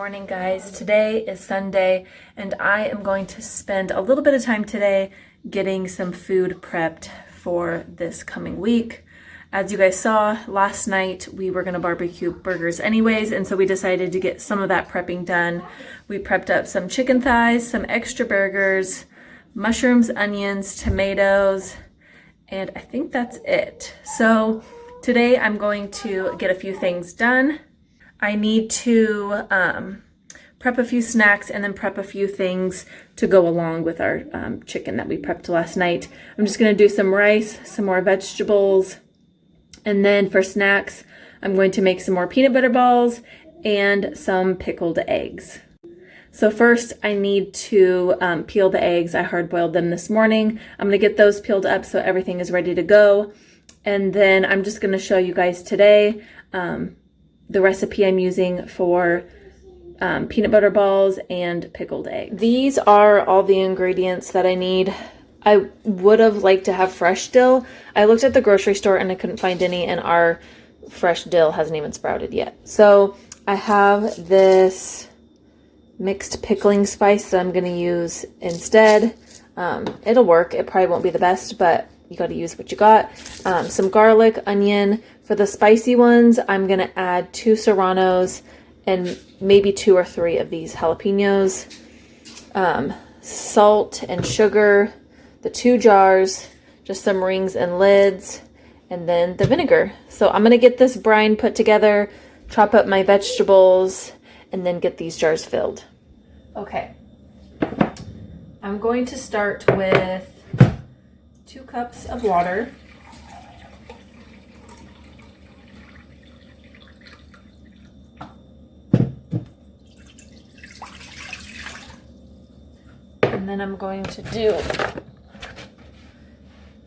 morning, guys. Today is Sunday and I am going to spend a little bit of time today getting some food prepped for this coming week. As you guys saw last night, we were going to barbecue burgers anyways, and so we decided to get some of that prepping done. We prepped up some chicken thighs, some extra burgers, mushrooms, onions, tomatoes, and I think that's it. So today I'm going to get a few things done. I need to prep a few snacks and then prep a few things to go along with our chicken that we prepped last night. I'm just going to do some rice, some more vegetables, and then for snacks, I'm going to make some more peanut butter balls and some pickled eggs. So first, I need to peel the eggs. I hard-boiled them this morning. I'm going to get those peeled up so everything is ready to go. And then I'm just going to show you guys today the recipe I'm using for peanut butter balls and pickled eggs. These are all the ingredients that I need. I would have liked to have fresh dill. I looked at the grocery store and I couldn't find any, and our fresh dill hasn't even sprouted yet. So I have this mixed pickling spice that I'm going to use instead. It'll work. It probably won't be the best, but you got to use what you got. Some garlic, onion. For the spicy ones, I'm going to add 2 serranos and maybe 2 or 3 of these jalapenos. Salt and sugar, the 2 jars, just some rings and lids, and then the vinegar. So I'm going to get this brine put together, chop up my vegetables, and then get these jars filled. Okay. I'm going to start with 2 cups of water. And then I'm going to do, let's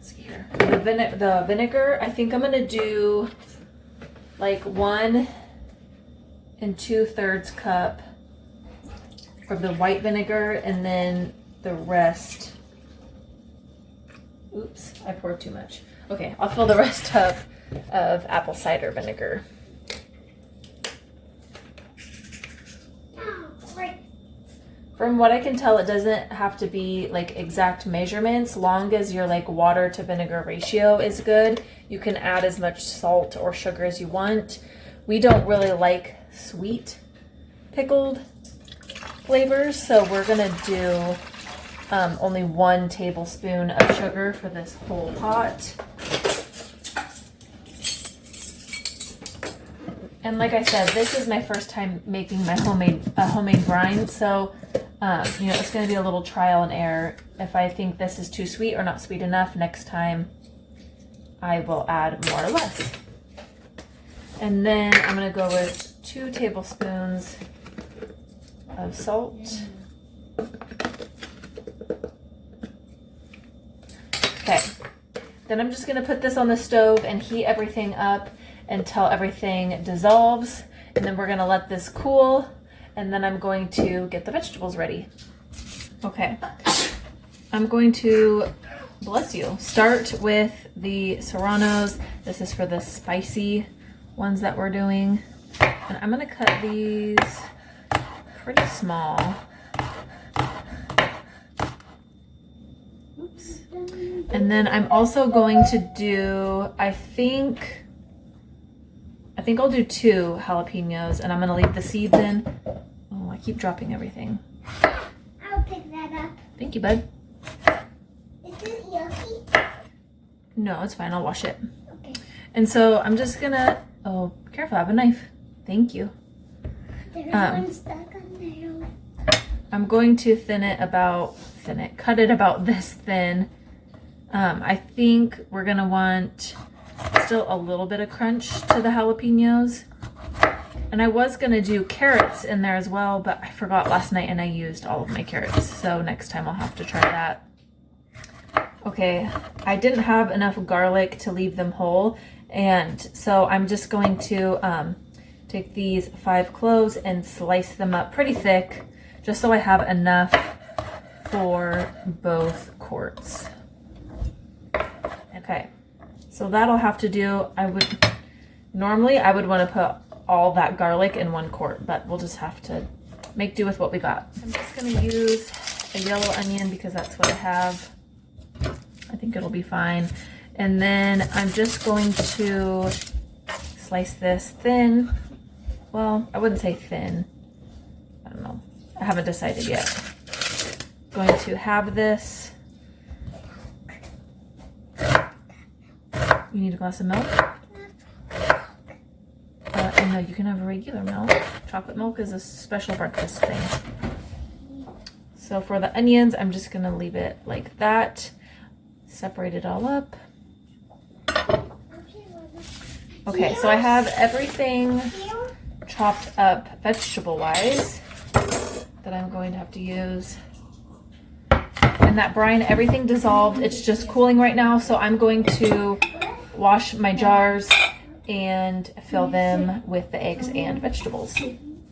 see here, the vinegar. I think I'm going to do like 1 2/3 cup of the white vinegar, and then the rest. Oops, I poured too much. Okay, I'll fill the rest up of apple cider vinegar. From what I can tell, it doesn't have to be like exact measurements. Long as your like water to vinegar ratio is good, you can add as much salt or sugar as you want. We don't really like sweet pickled flavors, so we're gonna do only 1 tablespoon of sugar for this whole pot. And like I said, this is my first time making my homemade brine, so you know, it's going to be a little trial and error. If I think this is too sweet or not sweet enough, next time I will add more or less. And then I'm going to go with 2 tablespoons of salt. Okay, then I'm just going to put this on the stove and heat everything up until everything dissolves, and then we're going to let this cool, and then I'm going to get the vegetables ready. Okay, I'm going to, bless you, start with the serranos. This is for the spicy ones that we're doing, and I'm going to cut these pretty small. Oops. And then I'm also going to do, I think I'll do 2 jalapenos, and I'm going to leave the seeds in. Oh, I keep dropping everything. I'll pick that up. Thank you, bud. Is it yucky? No, it's fine. I'll wash it. Okay. And so I'm just going to, oh, careful, I have a knife. Thank you. There's one stuck on there. I'm going to cut it about this thin. I think we're going to want still a little bit of crunch to the jalapenos. And I was going to do carrots in there as well, but I forgot last night and I used all of my carrots. So next time I'll have to try that. Okay, I didn't have enough garlic to leave them whole. And so I'm just going to take these 5 cloves and slice them up pretty thick, just so I have enough for both quarts. Okay. So that'll have to do. Normally I would want to put all that garlic in 1 quart, but we'll just have to make do with what we got. I'm just gonna use a yellow onion because that's what I have. I think it'll be fine. And then I'm just going to slice this thin. Well, I wouldn't say thin. I don't know. I haven't decided yet. Going to have this. You need a glass of milk? And no, you can have regular milk. Chocolate milk is a special breakfast thing. So for the onions, I'm just gonna leave it like that. Separate it all up. Okay, so I have everything chopped up vegetable-wise that I'm going to have to use. And that brine, everything dissolved. It's just cooling right now, so I'm going to wash my jars and fill them with the eggs and vegetables. I'm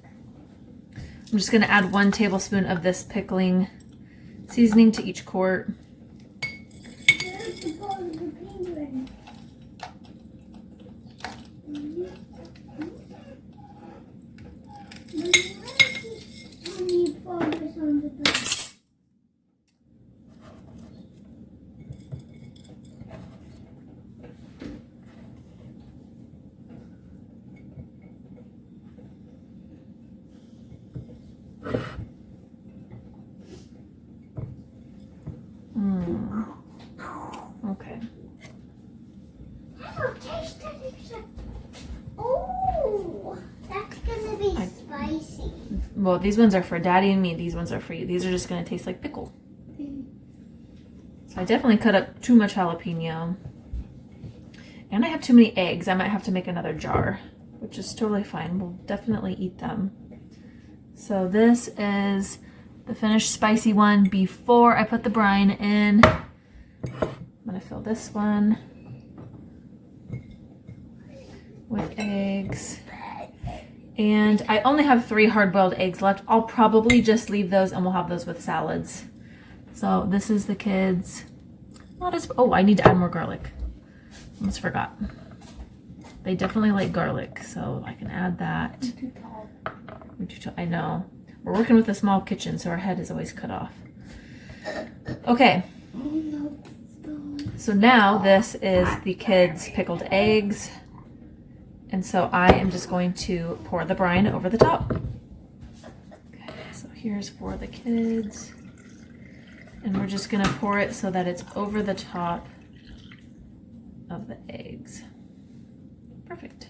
just going to add 1 tablespoon of this pickling seasoning to each quart. Okay. I don't taste it. Oh, that's gonna be spicy. Well, these ones are for Daddy and me. These ones are for you. These are just gonna taste like pickle. So I definitely cut up too much jalapeno. And I have too many eggs. I might have to make another jar, which is totally fine. We'll definitely eat them. So this is the finished spicy one before I put the brine in. I'm gonna fill this one with eggs. And I only have 3 hard-boiled eggs left. I'll probably just leave those and we'll have those with salads. So this is the kids. Not as, oh, I need to add more garlic. Almost forgot. They definitely like garlic, so I can add that. We're too tall. I know. We're working with a small kitchen, so our head is always cut off. Okay. So now this is the kids' pickled eggs. And so I am just going to pour the brine over the top. Okay, so here's for the kids. And we're just gonna pour it so that it's over the top of the eggs. Perfect.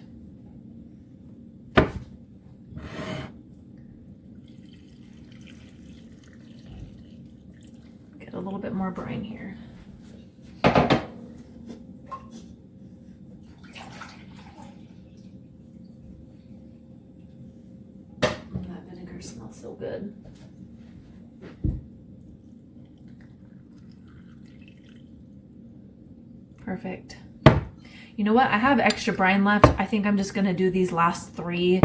Get a little bit more brine here. That vinegar smells so good. Perfect. You know what? I have extra brine left. I think I'm just going to do these last 3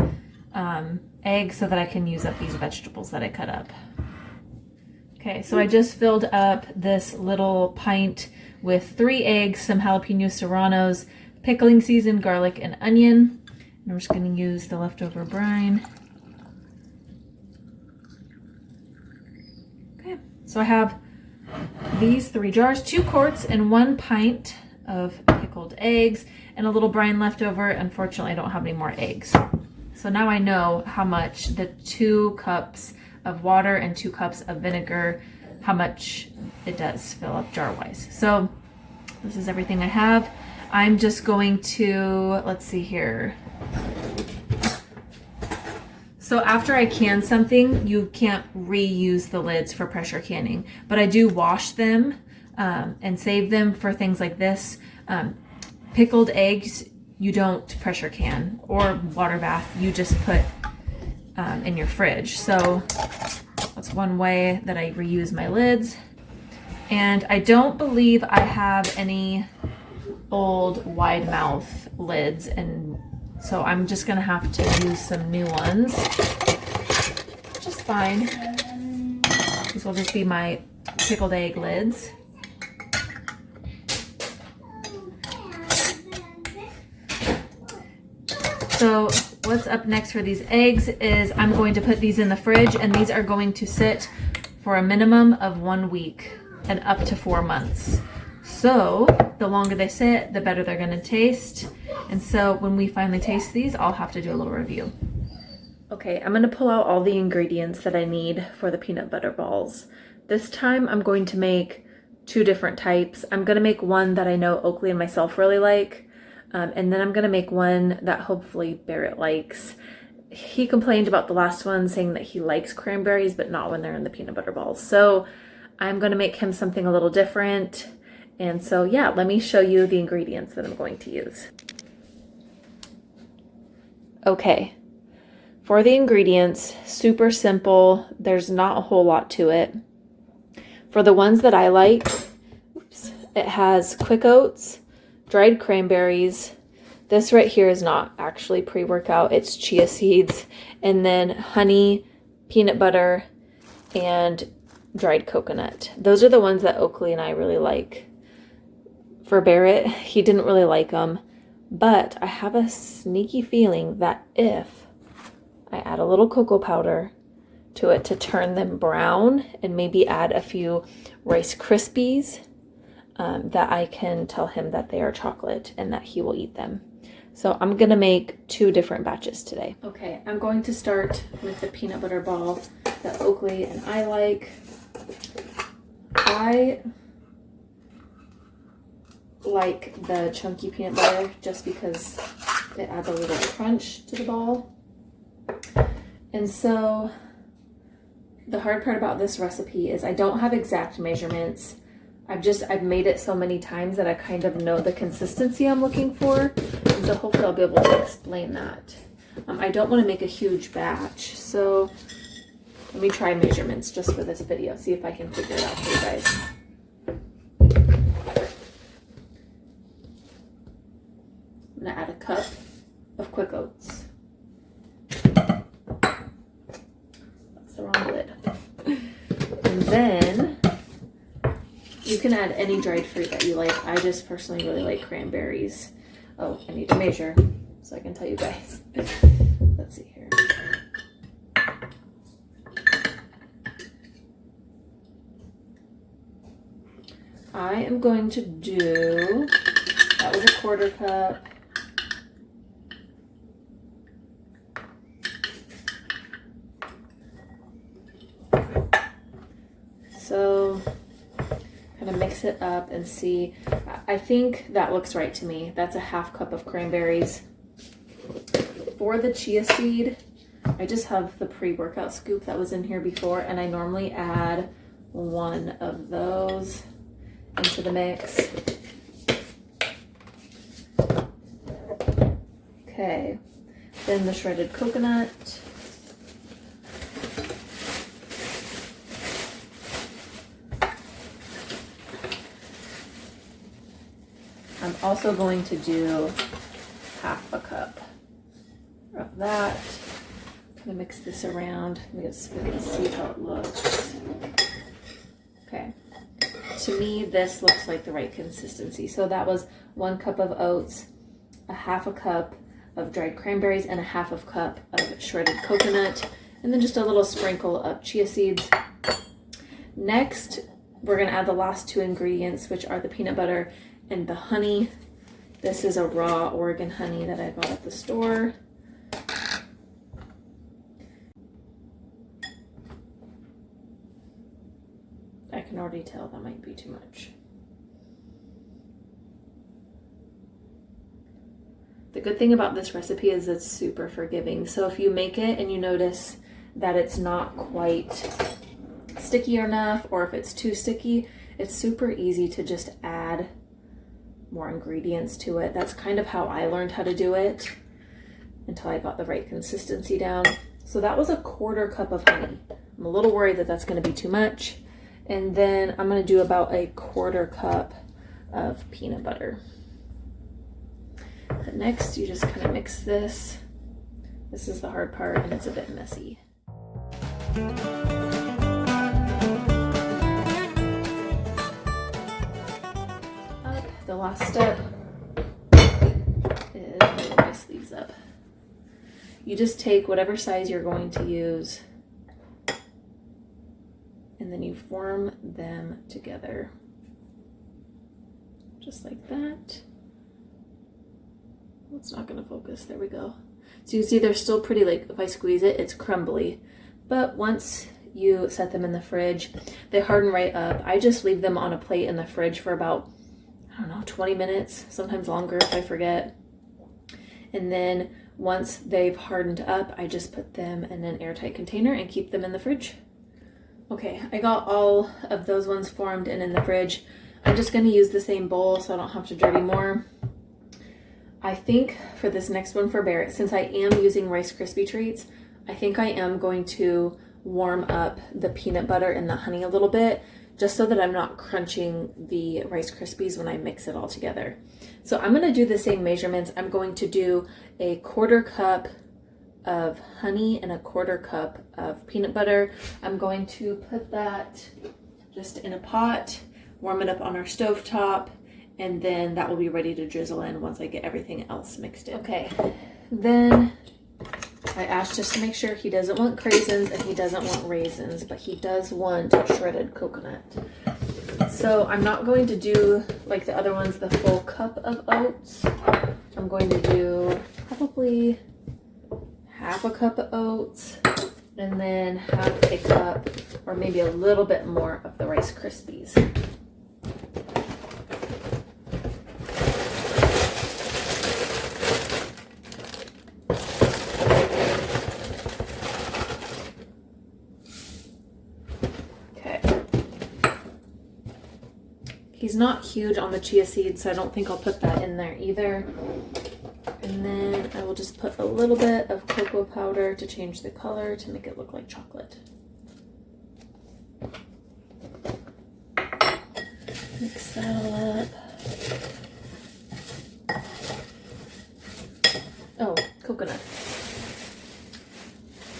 eggs so that I can use up these vegetables that I cut up. Okay, so I just filled up this little pint with 3 eggs, some jalapeno serranos, pickling seasoned garlic and onion. And I'm just going to use the leftover brine. Okay, so I have these 3 jars, 2 quarts and 1 pint of pickled eggs and a little brine left over. Unfortunately, I don't have any more eggs. So now I know how much the 2 cups of water and 2 cups of vinegar, how much it does fill up jar-wise. So this is everything I have. I'm just going to, let's see here. So after I can something, you can't reuse the lids for pressure canning, but I do wash them and save them for things like this. Pickled eggs, you don't pressure can or water bath. You just put in your fridge. So that's one way that I reuse my lids. And I don't believe I have any old wide mouth lids, and so I'm just gonna have to use some new ones, which is fine. These will just be my pickled egg lids. So what's up next for these eggs is I'm going to put these in the fridge, and these are going to sit for a minimum of 1 week and up to 4 months. So the longer they sit, the better they're gonna taste. And so when we finally taste these, I'll have to do a little review. Okay, I'm gonna pull out all the ingredients that I need for the peanut butter balls. This time I'm going to make 2 different types. I'm gonna make one that I know Oakley and myself really like, and then I'm gonna make one that hopefully Barrett likes. He complained about the last one, saying that he likes cranberries, but not when they're in the peanut butter balls. So I'm gonna make him something a little different. And so yeah, let me show you the ingredients that I'm going to use. Okay, for the ingredients, super simple. There's not a whole lot to it. For the ones that I like, it has quick oats, dried cranberries. This right here is not actually pre-workout, it's chia seeds, and then honey, peanut butter, and dried coconut. Those are the ones that Oakley and I really like. For Barrett, he didn't really like them, but I have a sneaky feeling that if I add a little cocoa powder to it to turn them brown and maybe add a few Rice Krispies, that I can tell him that they are chocolate and that he will eat them. So I'm gonna make 2 different batches today. Okay, I'm going to start with the peanut butter ball that Oakley and I like. I like the chunky peanut butter just because it adds a little crunch to the ball. And so the hard part about this recipe is I don't have exact measurements. I've made it so many times that I kind of know the consistency I'm looking for. And so hopefully I'll be able to explain that. I don't want to make a huge batch, so let me try measurements just for this video, see if I can figure it out for you guys. I'm gonna add a cup of quick oats. That's the wrong lid. And then you can add any dried fruit that you like. I just personally really like cranberries. Oh, I need to measure so I can tell you guys. Let's see here. I am going to do, that was a 1/4 cup. So kind of mix it up and see. I think that looks right to me. That's a 1/2 cup of cranberries. For the chia seed, I just have the pre-workout scoop that was in here before, and I normally add 1 of those into the mix. Okay, then the shredded coconut. I'm also going to do 1/2 cup of that. Kind of mix this around. Let me get a spoon and see how it looks. Okay. To me, this looks like the right consistency. So that was 1 cup of oats, a 1/2 cup of dried cranberries, and a 1/2 cup of shredded coconut, and then just a little sprinkle of chia seeds. Next, we're gonna add the last 2 ingredients, which are the peanut butter and the honey. This is a raw Oregon honey that I bought at the store. I can already tell that might be too much. The good thing about this recipe is it's super forgiving. So if you make it and you notice that it's not quite sticky enough, or if it's too sticky, it's super easy to just add more ingredients to it. That's kind of how I learned how to do it until I got the right consistency down. So that was a 1/4 cup of honey. I'm a little worried that that's going to be too much. And then I'm going to do about a 1/4 cup of peanut butter. But next, you just kind of mix this. This is the hard part, and it's a bit messy. The last step is putting my sleeves up. you just take whatever size you're going to use and then you form them together. Just like that. It's not gonna focus, there we go. So you see they're still pretty, like if I squeeze it, it's crumbly. But once you set them in the fridge, they harden right up. I just leave them on a plate in the fridge for about, I don't know, 20 minutes, sometimes longer if I forget. And then once they've hardened up, I just put them in an airtight container and keep them in the fridge. Okay, I got all of those ones formed and in the fridge. I'm just gonna use the same bowl so I don't have to dirty more. I think for this next one for Barrett, since I am using Rice Krispie treats, I think I am going to warm up the peanut butter and the honey a little bit, just so that I'm not crunching the Rice Krispies when I mix it all together. So I'm gonna do the same measurements. I'm going to do a 1/4 cup of honey and a 1/4 cup of peanut butter. I'm going to put that just in a pot, warm it up on our stovetop, and then that will be ready to drizzle in once I get everything else mixed in. Okay, then I asked just to make sure he doesn't want craisins and he doesn't want raisins, but he does want shredded coconut. So I'm not going to do like the other ones, the full cup of oats. I'm going to do probably 1/2 cup of oats and then 1/2 cup or maybe a little bit more of the Rice Krispies. He's not huge on the chia seeds, so I don't think I'll put that in there either. And then I will just put a little bit of cocoa powder to change the color to make it look like chocolate. Mix that all up. Oh, coconut.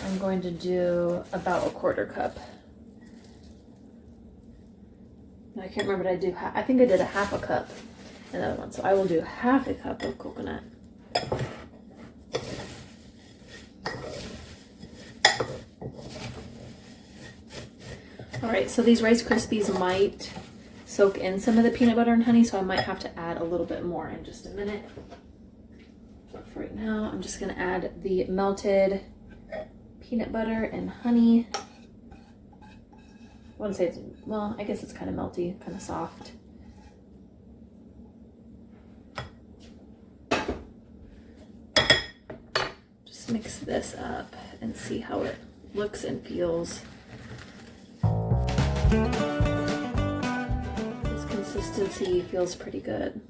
I'm going to do about a 1/4 cup. I can't remember what I do. I think I did a 1/2 cup in the other one. So I will do 1/2 cup of coconut. All right, so these Rice Krispies might soak in some of the peanut butter and honey, so I might have to add a little bit more in just a minute. But for right now, I'm just gonna add the melted peanut butter and honey. I wouldn't say it's, well, I guess it's kind of melty, kind of soft. Just mix this up and see how it looks and feels. This consistency feels pretty good.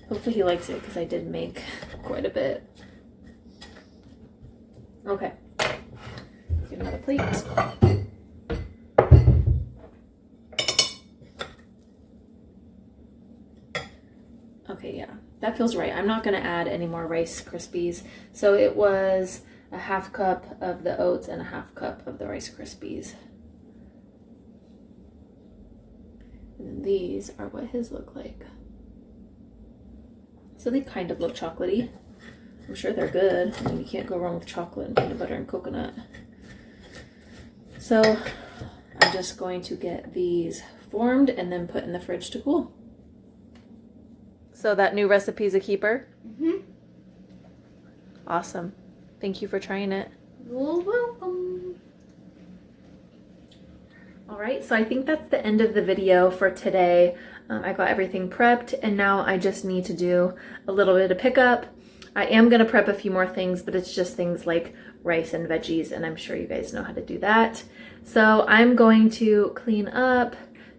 Hopefully he likes it because I did make quite a bit. Okay, get another plate. Okay, yeah, that feels right. I'm not gonna add any more Rice Krispies. So it was a 1/2 cup of the oats and a 1/2 cup of the Rice Krispies. And then these are what his look like. So they kind of look chocolatey. I'm sure they're good. I mean, you can't go wrong with chocolate and peanut butter and coconut. So I'm just going to get these formed and then put in the fridge to cool. So that new recipe's a keeper? Mm-hmm. Awesome. Thank you for trying it. You're welcome. All right, so I think that's the end of the video for today. I got everything prepped and now I just need to do a little bit of pickup. I am gonna prep a few more things, but it's just things like rice and veggies, and I'm sure you guys know how to do that. So I'm going to clean up,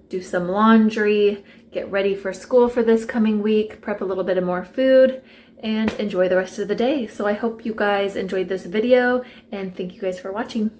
do some laundry, get ready for school for this coming week, prep a little bit of more food, and enjoy the rest of the day. So I hope you guys enjoyed this video, and thank you guys for watching.